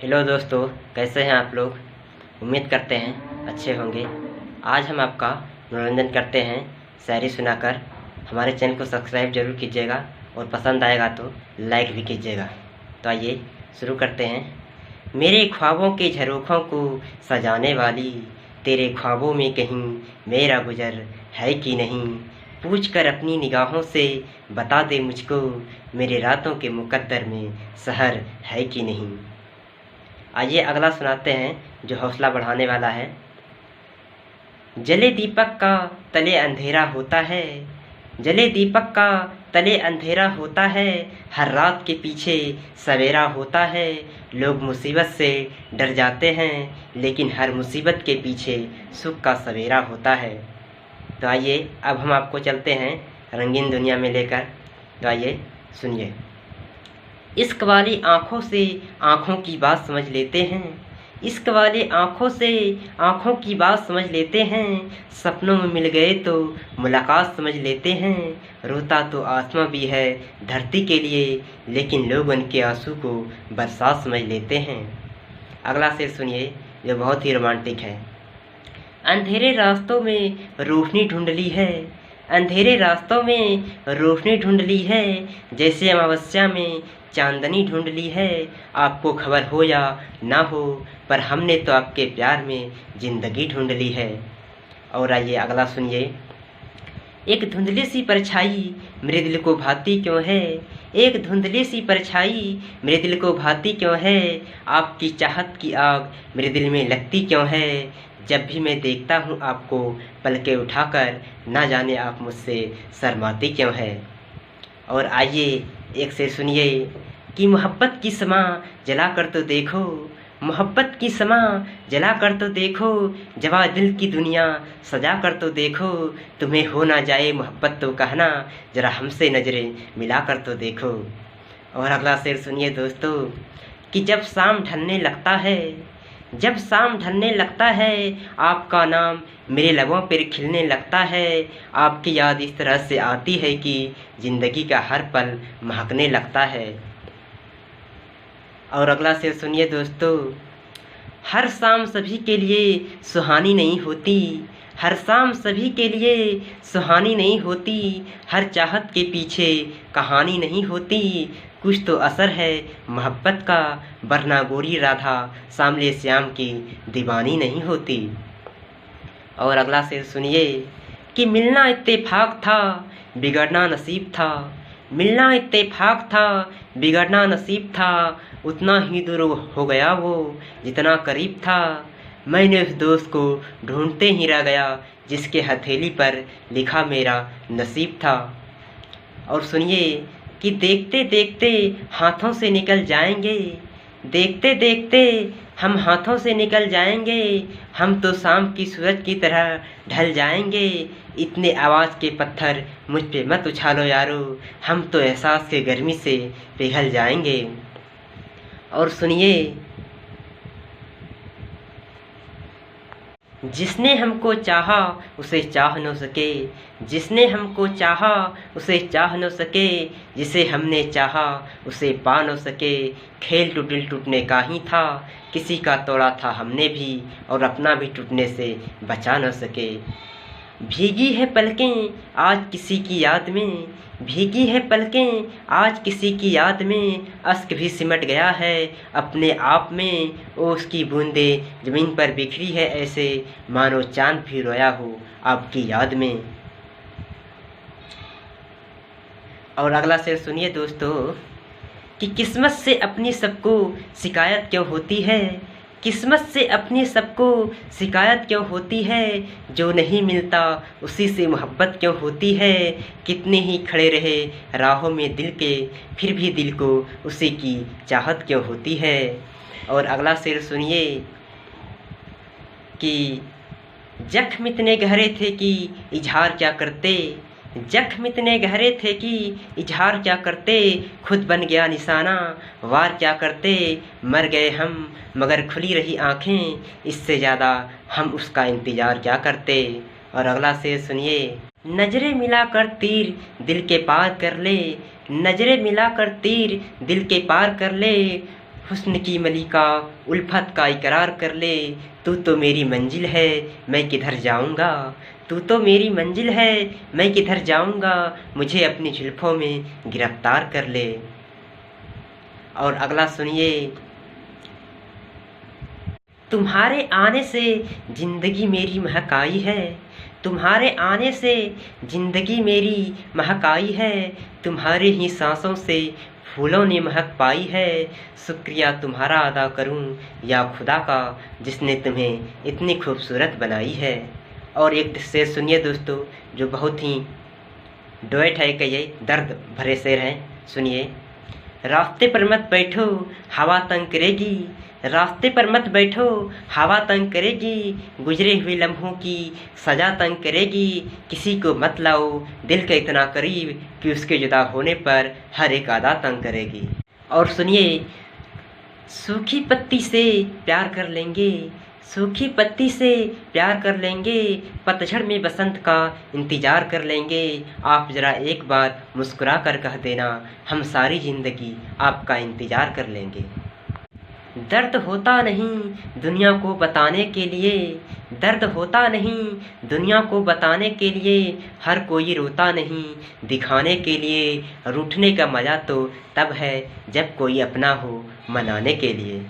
Hello दोस्तों, कैसे हैं आप लोग। उम्मीद करते हैं अच्छे होंगे। आज हम आपका मनोरंजन करते हैं शायरी सुनाकर। हमारे चैनल को सब्सक्राइब जरूर कीजिएगा और पसंद आएगा तो लाइक भी कीजिएगा। तो आइए शुरू करते हैं। मेरे ख्वाबों के झरोखों को सजाने वाली, तेरे ख्वाबों में कहीं मेरा गुजर है कि नहीं। पूछ कर अपनी निगाहों से बता दे मुझको, मेरे रातों के मुकद्दर में सहर है कि नहीं। आइए अगला सुनाते हैं जो हौसला बढ़ाने वाला है। जले दीपक का तले अंधेरा होता है, जले दीपक का तले अंधेरा होता है, हर रात के पीछे सवेरा होता है। लोग मुसीबत से डर जाते हैं, लेकिन हर मुसीबत के पीछे सुख का सवेरा होता है। तो आइए अब हम आपको चलते हैं रंगीन दुनिया में लेकर। तो आइए सुनिए। इश्क वाली आँखों से आँखों की बात समझ लेते हैं, इश्क वाली आँखों से आँखों की बात समझ लेते हैं। सपनों में मिल गए तो मुलाकात समझ लेते हैं। रोता तो आसमां भी है धरती के लिए, लेकिन लोग उनके आंसू को बरसात समझ लेते हैं। अगला शेर सुनिए जो बहुत ही रोमांटिक है। अंधेरे रास्तों में रोशनी ढूंढ ली है, अंधेरे रास्तों में रोशनी ढूंढ ली है, जैसे अमावस्या में चांदनी ढूंढ ली है। आपको खबर हो या ना हो, पर हमने तो आपके प्यार में जिंदगी ढूंढ ली है। और आइए अगला सुनिए। एक धुंधली सी परछाई मेरे दिल को भाती क्यों है, एक धुंधली सी परछाई मेरे दिल को भाती क्यों है। आपकी चाहत की आग मेरे दिल में लगती क्यों है। जब भी मैं देखता हूँ आपको पलके उठाकर, ना जाने आप मुझसे शर्माती क्यों है। और आइए एक शेर सुनिए कि मोहब्बत की समा जला कर तो देखो, मोहब्बत की समा जला कर तो देखो, जवा दिल की दुनिया सजा कर तो देखो। तुम्हें हो ना जाए मोहब्बत तो कहना, जरा हमसे नजरें मिला कर तो देखो। और अगला शेर सुनिए दोस्तों कि जब शाम ढलने लगता है, जब शाम ढलने लगता है, आपका नाम मेरे लबों पर खिलने लगता है। आपकी याद इस तरह से आती है कि ज़िंदगी का हर पल महकने लगता है। और अगला शेर सुनिए दोस्तों। हर शाम सभी के लिए सुहानी नहीं होती, हर शाम सभी के लिए सुहानी नहीं होती। हर चाहत के पीछे कहानी नहीं होती, कुछ तो असर है मोहब्बत का, वरना गोरी राधा सामले श्याम की दीवानी नहीं होती। और अगला शेर सुनिए कि मिलना इत्तेफाक था बिगड़ना नसीब था, मिलना इत्तेफाक था बिगड़ना नसीब था। उतना ही दूर हो गया वो जितना करीब था, मैंने उस दोस्त को ढूंढते ही रह गया, जिसके हथेली पर लिखा मेरा नसीब था। और सुनिए कि देखते देखते हाथों से निकल जाएंगे, देखते देखते हम हाथों से निकल जाएंगे। हम तो शाम की सूरज की तरह ढल जाएंगे, इतने आवाज़ के पत्थर मुझ पे मत उछालो यारो, हम तो एहसास के गर्मी से पिघल जाएंगे। और सुनिए, जिसने हमको चाहा उसे चाह न सके, जिसने हमको चाहा उसे चाह न सके, जिसे हमने चाहा उसे पा न सके। खेल तो दिल टूटने का ही था, किसी का तोड़ा था हमने भी, और अपना भी टूटने से बचा न सके। भीगी है पलकें आज किसी की याद में, भीगी है पलकें आज किसी की याद में। अश्क भी सिमट गया है अपने आप में, ओ उसकी बूंदें ज़मीन पर बिखरी है ऐसे, मानो चांद भी रोया हो आपकी याद में। और अगला शेर सुनिए दोस्तों कि किस्मत से अपनी सबको शिकायत क्यों होती है, किस्मत से अपनी सबको शिकायत क्यों होती है। जो नहीं मिलता उसी से मोहब्बत क्यों होती है। कितने ही खड़े रहे राहों में दिल के, फिर भी दिल को उसी की चाहत क्यों होती है। और अगला शेर सुनिए कि जख्म इतने गहरे थे कि इजहार क्या करते, जख्म इतने गहरे थे कि इजहार क्या करते। खुद बन गया निशाना वार क्या करते, मर गए हम मगर खुली रही आँखें, इससे ज़्यादा हम उसका इंतज़ार क्या करते। और अगला शेर सुनिए। नजरें मिलाकर तीर दिल के पार कर ले, नजरें मिलाकर तीर दिल के पार कर ले। हुस्न की मलिका उल्फत का इकरार कर ले, तू तो मेरी मंजिल है मैं किधर जाऊंगा, तू तो मेरी मंजिल है मैं किधर जाऊंगा, मुझे अपनी जुल्फों में गिरफ्तार कर ले। और अगला सुनिए। तुम्हारे आने से जिंदगी मेरी महक आई है, तुम्हारे आने से जिंदगी मेरी महक आई है, तुम्हारे ही सांसों से फूलों ने महक पाई है, शुक्रिया तुम्हारा अदा करूं या खुदा का जिसने तुम्हें इतनी खूबसूरत बनाई है। और एक शेर सुनिए दोस्तों, जो बहुत ही डुएट है कि ये दर्द भरे शेर हैं, सुनिए। रास्ते पर मत बैठो हवा तंग करेगी, रास्ते पर मत बैठो हवा तंग करेगी, गुजरे हुए लम्हों की सजा तंग करेगी, किसी को मत लाओ दिल के इतना करीब कि उसके जुदा होने पर हर एक अदा तंग करेगी। और सुनिए। सूखी पत्ती से प्यार कर लेंगे, सूखी पत्ती से प्यार कर लेंगे, पतझड़ में बसंत का इंतज़ार कर लेंगे, आप ज़रा एक बार मुस्कुरा कर कह देना, हम सारी ज़िंदगी आपका इंतज़ार कर लेंगे। दर्द होता नहीं दुनिया को बताने के लिए, दर्द होता नहीं दुनिया को बताने के लिए, हर कोई रोता नहीं दिखाने के लिए, रूठने का मज़ा तो तब है जब कोई अपना हो मनाने के लिए।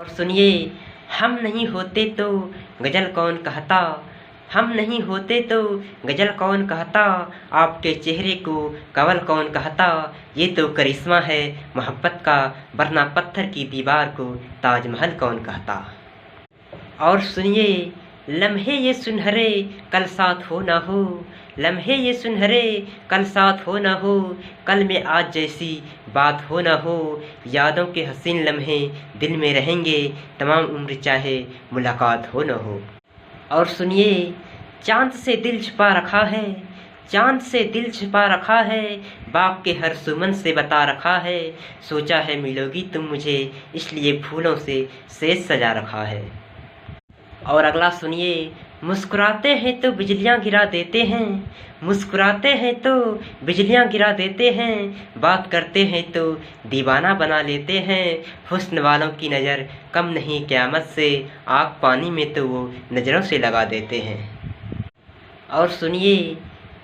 और सुनिए। हम नहीं होते तो गज़ल कौन कहता, हम नहीं होते तो गज़ल कौन कहता, आपके चेहरे को कंवल कौन कहता, ये तो करिश्मा है मोहब्बत का, वरना पत्थर की दीवार को ताजमहल कौन कहता। और सुनिए। लम्हे ये सुनहरे कल साथ हो ना हो, लम्हे ये सुनहरे कल साथ हो ना हो, कल में आज जैसी बात हो ना हो, यादों के हसीन लम्हे दिल में रहेंगे, तमाम उम्र चाहे मुलाकात हो ना हो। और सुनिए। चाँद से दिल छिपा रखा है, चाँद से दिल छिपा रखा है, बाग के हर सुमन से बता रखा है, सोचा है मिलोगी तुम मुझे इसलिए फूलों से सेज सजा रखा है। और अगला सुनिए। मुस्कुराते हैं तो बिजलियाँ गिरा देते हैं, मुस्कुराते हैं तो बिजलियाँ गिरा देते हैं, बात करते हैं तो दीवाना बना लेते हैं, हुस्न वालों की नज़र कम नहीं क़यामत से, आग पानी में तो वो नज़रों से लगा देते हैं। और सुनिए।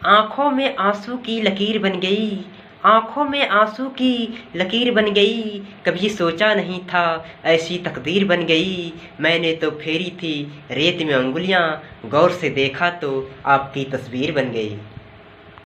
आँखों में आंसू की लकीर बन गई, आँखों में आंसू की लकीर बन गई, कभी सोचा नहीं था ऐसी तकदीर बन गई, मैंने तो फेरी थी रेत में अंगुलियाँ, गौर से देखा तो आपकी तस्वीर बन गई।